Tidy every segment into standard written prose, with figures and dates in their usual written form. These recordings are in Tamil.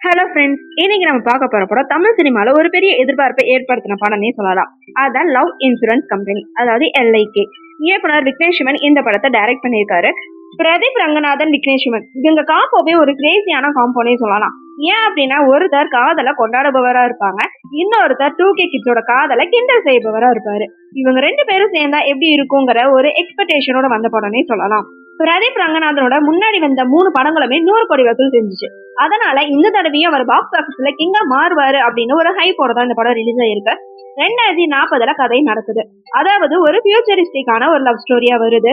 ஹலோ ஃப்ரெண்ட்ஸ், இன்னைக்கு நம்ம பார்க்க போற படம் தமிழ் சினிமால ஒரு பெரிய எதிர்பார்ப்பை ஏற்படுத்தின படம்னே சொல்லலாம். அதான் லவ் இன்சூரன்ஸ் கம்பெனி, அதாவது LIK. இயக்குனர் விக்னேஷ் சிவன் இந்த படத்தை டைரக்ட் பண்ணியிருக்காரு. பிரதீப் ரங்கநாதன், விக்னேஷ் சிவன் இவங்க காம்போவே ஒரு கிரேசியான காம்போனே சொல்லலாம். ஏன் அப்படின்னா, ஒருத்தர் காதலை கொண்டாடுபவரா இருப்பாங்க, இன்னொருத்தர் 2K கிட்ஸோட காதலை கிண்டல் செய்பவரா இருப்பாரு. இவங்க ரெண்டு பேரும் சேர்ந்தா எப்படி இருக்குங்கிற ஒரு எக்ஸ்பெக்டேஷனோட வந்த படம்னே சொல்லலாம். பிரதீப் ரங்கநாதனோட முன்னாடி வந்த 3 படங்களுமே 100 கோடி வசூல் செஞ்சுச்சு. அதனால இந்த தடவையும் அவர் பாக்ஸ் ஆபீஸ்ல கிங்கா மாறுவாரு அப்படின்னு ஒரு ஹைப்போட தான் இந்த படம் ரிலீஸ் ஆயிருக்கு. 2040 கதை நடக்குது. அதாவது ஒரு ஃபியூச்சரிஸ்டிக்கான ஒரு லவ் ஸ்டோரியா வருது.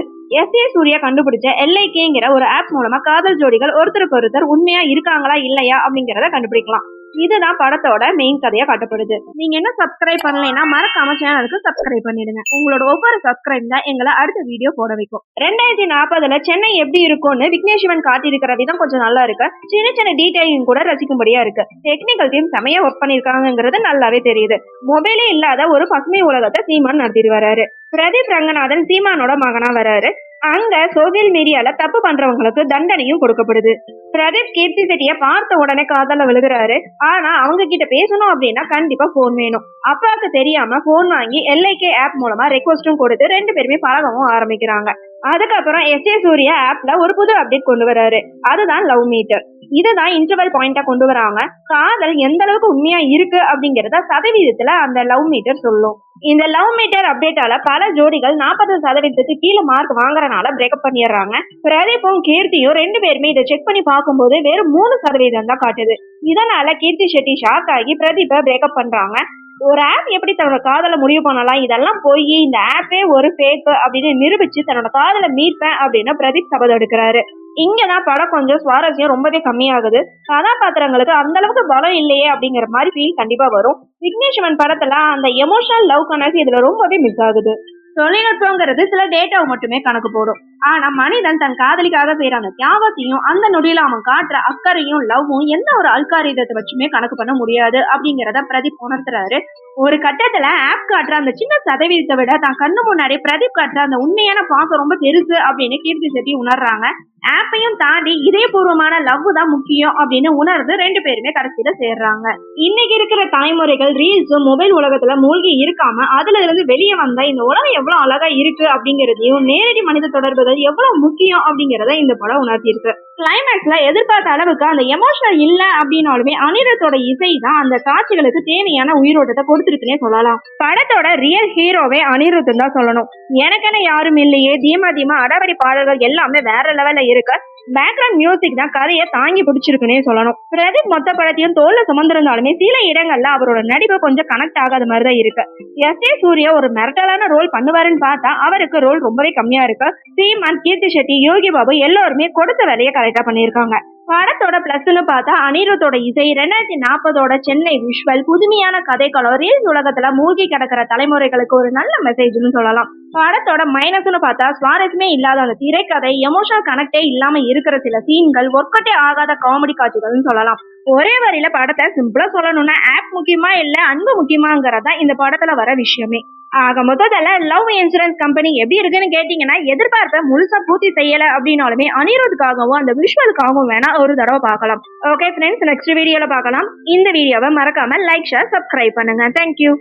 சூர்யா கண்டுபிடிச்ச LIKங்கிற ஒரு ஆப் மூலமா காதல் ஜோடிகள் ஒருத்தருக்கு ஒருத்தர் உண்மையா இருக்காங்களா இல்லையா அப்படிங்கறத கண்டுபிடிக்கலாம். இதுதான் படத்தோட மெயின் கதையா காட்டப்படுது. நீங்க என்ன சப்ஸ்கிரைப் பண்ணலைன்னா மறக்காம சேனலுக்கு சப்ஸ்கிரைப் பண்ணிடுங்க. உங்களோட ஒவ்வொரு சப்ஸ்கிரைப் தான் எங்களை அடுத்த வீடியோ போட வைக்கும். 2040 சென்னை எப்படி இருக்கும்னு விக்னேஷ் சிவன் காட்டியிருக்கிற விதம் கொஞ்சம் நல்லா இருக்கு. சின்ன சின்ன டீடைலிங் கூட ரசிக்கும்படியா இருக்கு. டெக்னிக்கல் டீம் செமையா ஒர்க் பண்ணிருக்காங்கிறது நல்லாவே தெரியுது. மொபைலே இல்லாத ஒரு பசுமை உலகத்தை சீமான் நடத்திட்டு வராரு. பிரதீப் ரங்கநாதன் சீமானோட மகனா வராரு. அங்க சோசியல் மீடியால தப்பு பண்றவங்களுக்கு தண்டனையும் கொடுக்கப்படுது. பிரதீப் கீர்த்தி செட்டிய பார்த்த உடனே காதல விழுகிறாரு. ஆனா அவங்க கிட்ட பேசணும் அப்படின்னா கண்டிப்பா போன் வேணும். அப்பாவுக்கு தெரியாம போன் வாங்கி LIK ஆப் மூலமா ரெக்வஸ்டும் கொடுத்து 2 பேருமே பழகவும் ஆரம்பிக்கிறாங்க. அதுக்கப்புறம் சூர்யா ஆப்ல ஒரு புது அப்டேட் கொண்டு வராரு. அதுதான் லவ் மீட்டர். இதுதான் இன்டர்வல் பாயிண்டா கொண்டு வராங்க. காதல் எந்த அளவுக்கு உண்மையா இருக்கு அப்படிங்கறத சதவீதத்துல அந்த லவ் மீட்டர் சொல்லும். இந்த லவ் மீட்டர் அப்டேட்டால பல ஜோடிகள் 40% கீழே மார்க் வாங்குறதுனால பிரேக்கப் பண்ணிடுறாங்க. பிரதீப்பும் கீர்த்தியும் 2 பேருமே இதை செக் பண்ணி பார்க்கும்போது வெறும் 3% தான் காட்டுது. இதனால கீர்த்தி செட்டி ஷாக் ஆகி பிரதீப்பை பிரேக்கப் பண்றாங்க. ஒரு ஆப் எப்படி தன்னோட காதலை முடிவு பண்ணலாம், இதெல்லாம் போய் இந்த ஆப்பே ஒரு ஃபேக் அப்படின்னு நிரூபிச்சு தன்னோட காதலை மீட்பேன் அப்படின்னு பிரதீப் சபதம் எடுக்கிறாரு. இங்கதான் படம் கொஞ்சம் சுவாரஸ்யம் ரொம்பவே கம்மியாகுது. கதாபாத்திரங்களுக்கு அந்த அளவுக்கு பலம் இல்லையே அப்படிங்கிற மாதிரி ஃபீல் கண்டிப்பா வரும். விக்னேஷ் சிவன் படத்துல அந்த எமோஷனல் லவ் கனெக்ட் இதுல ரொம்பவே மிஸ் ஆகுது. தொழில்நுட்பங்கிறது சில டேட்டாவை மட்டுமே கணக்கு போடும். ஆனா மனிதன் தன் காதலிக்காக செய்யற அந்த தியாகத்தையும் அந்த நொடியில அவன் காட்டுற அக்கறையும் லவ்வும் எந்த ஒரு அல்காரிதத்தை வச்சுமே கணக்கு பண்ண முடியாது அப்படிங்கறத பிரதீப் உணர்த்துறாரு. ஒரு கட்டத்துல ஆப் காட்டுற அந்த சின்ன சதவீதத்தை விட தான் கண்ணு முன்னாடி பிரதீப் காட்டுற அந்த உண்மையான பாசம் ரொம்ப பெருசு அப்படின்னு கீர்த்தி செட்டி உணர்றாங்க. ஆப்பையும் தாண்டி இதயபூர்வமான லவ் தான் முக்கியம் அப்படின்னு உணர்ந்து 2 பேருமே கடைசியில சேர்றாங்க. இன்னைக்கு இருக்கிற தலைமுறைகள் ரீல்ஸும் மொபைல் உலகத்துல மூழ்கி இருக்காம அதுல இருந்து வெளியே வந்த இந்த உலகம் எவ்வளவு அழகா இருக்கு அப்படிங்கறதையும் நேரடி மனித தொடர்புகள் எவ்வளவு முக்கியம் அப்படிங்கறத இந்த படம் உணர்த்தியிருக்கு. கிளைமேக்ஸ்ல எதிர்பார்த்த அளவுக்கு அந்த எமோஷனல் இல்ல அப்படின்னாலுமே அனிருத்தோட இசை தான் அந்த காட்சிகளுக்கு தேவையான உயிரோட்டத்தை கொடுத்துருக்குன்னே சொல்லலாம். படத்தோட ரியல் ஹீரோவே அனிருத்தன் தான் சொல்லணும். எனக்கென யாரும் இல்லையே, தீமா தீமா அடவடி பாடல்கள் எல்லாமே வேற லெவல்ல இருக்கு. பேக்ரவுண்ட் மியூசிக் தான் கதையை தாங்கி பிடிச்சிருக்குன்னே சொல்லணும். பிரதீப் மொத்த படத்தையும் தோல்ல சுமந்திருந்தாலுமே சில இடங்கள்ல அவரோட நடிப்பு கொஞ்சம் கனெக்ட் ஆகாத மாதிரிதான் இருக்கு. சூர்யா ஒரு மிரட்டலான ரோல் பண்ணுவாருன்னு பார்த்தா அவருக்கு ரோல் ரொம்பவே கம்மியா இருக்கு. சீமான், கீர்த்தி செட்டி, யோகி பாபு எல்லாருமே கொடுத்த வேலையை கரெக்டா பண்ணியிருக்காங்க. படத்தோட பிளஸ்ன்னு பார்த்தா அனிருத்தோட இசை, 2040 சென்னை விஷுவல், புதுமையான கதைக்களம், ரீல்ஸ் உலகத்துல மூழ்கி கிடக்கிற தலைமுறைகளுக்கு ஒரு நல்ல மெசேஜ்னு சொல்லலாம். படத்தோட மைனஸ்னு பார்த்தா சுவாரஸ்யமே இல்லாத அந்த திரைக்கதை, எமோஷனல் கனெக்டே இல்லாம இருக்கிற சில சீன்கள், ஒர்க்கட்டே ஆகாத காமெடி காட்சிகள்னு சொல்லலாம். ஒரே வரியில படத்தை சிம்பிளா சொல்லணும்னா ஆப் முக்கியமா இல்ல அன்பு முக்கியமாங்கிறதா இந்த படத்துல வர விஷயமே. ஆக மொத்தத்துல லவ் இன்சூரன்ஸ் கம்பெனி எப்படி இருக்குன்னு கேட்டீங்கன்னா, எதிர்பார்ப்ப முழுசா பூர்த்தி செய்யல அப்படின்னாலுமே அனிருத்துக்காகவும் அந்த விஷுவலுக்காகவும் வேணா ஒரு தடவை பார்க்கலாம். ஓகே ஃப்ரெண்ட்ஸ், நெக்ஸ்ட் வீடியோல பார்க்கலாம். இந்த வீடியோவை மறக்காம லைக், ஷேர், சப்ஸ்கிரைப் பண்ணுங்க. தேங்க்யூ.